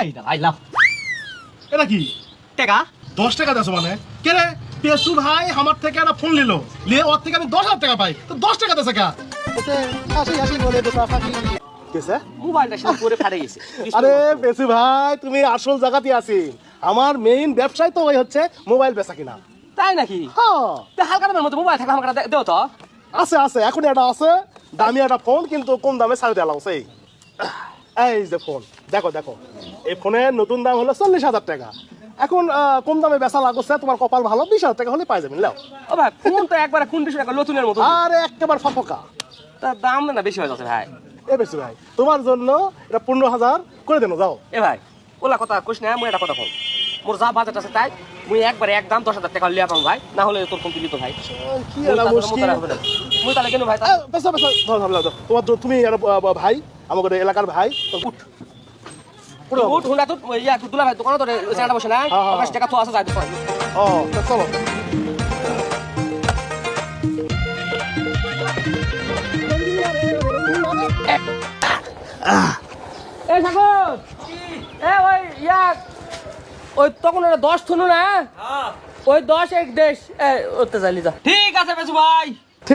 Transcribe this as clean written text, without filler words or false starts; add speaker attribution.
Speaker 1: আইডা আইলাম
Speaker 2: এটা কি
Speaker 1: টাকা
Speaker 2: 10 টাকা দেছো মানে কে রে পেসু ভাই আমার থেকে একটা ফোন নিল নিয়ে ওর থেকে আমি 10,000 টাকা পাই তো 10 টাকা দেছে কা আসি বলে তো ফাঁকি কেসে
Speaker 1: মোবাইলটা শেষ করে ফাড়ে গেছে
Speaker 2: আরে পেসু ভাই তুমি আসল জায়গাতে আছি আমার মেইন ব্যবসায় তো ওই হচ্ছে মোবাইল বেচা কিনা
Speaker 1: তাই নাকি
Speaker 2: হ্যাঁ
Speaker 1: তে হালকা দামের মতো মোবাইল থাকলে আমাকে দেও তো
Speaker 2: আছে এখন এটা আছে দামি একটা ফোন কিন্তু কম দামে ছাড়ে দেওয়া লাগছে এই যে ফোন দেখো এই ফোনের নতুন দাম হলো 40,000 টাকা এখন কম দামে বেচা লাগছে তোমার কপাল ভালো 20,000 টাকা হলে পাই যাবেন লাও
Speaker 1: ও ভাই ফোন তো একবারে কোন টাকা নতুনের মতো
Speaker 2: আরে একেবারে ফাঁকা
Speaker 1: তার দাম না বেশি হয়ে যাচ্ছে ভাই
Speaker 2: এ বেশি ভাই তোমার জন্য এটা 15,000 করে দেন যাও
Speaker 1: এ ভাই ওলা কথা কইস না মুই এটা কথা কম মোর যা বাজেট আছে তাই মুই একবারে একদম 10,000 টাকা লিয়া পাম ভাই না হলে তোর ফোন দিলি তো ভাই
Speaker 2: কি এটা মুশকিল
Speaker 1: মুই তাহলে কেন ভাই
Speaker 2: বেসা ধর তোমার তুমি ভাই আমাদের এলাকার ভাই উঠ
Speaker 1: উঠ হুন্ডা তো ইয়া দুলা ভাই দোকানে তো সেটা বসে না 25 টাকা তো আছে যাই
Speaker 2: ও চলো
Speaker 1: এ ঠাকুর এ ওই ইয়া ওই তখন 10 থুনু না ওই 10 এক দেশ ওতে চাইলি যা ঠিক আছে বেজু ভাই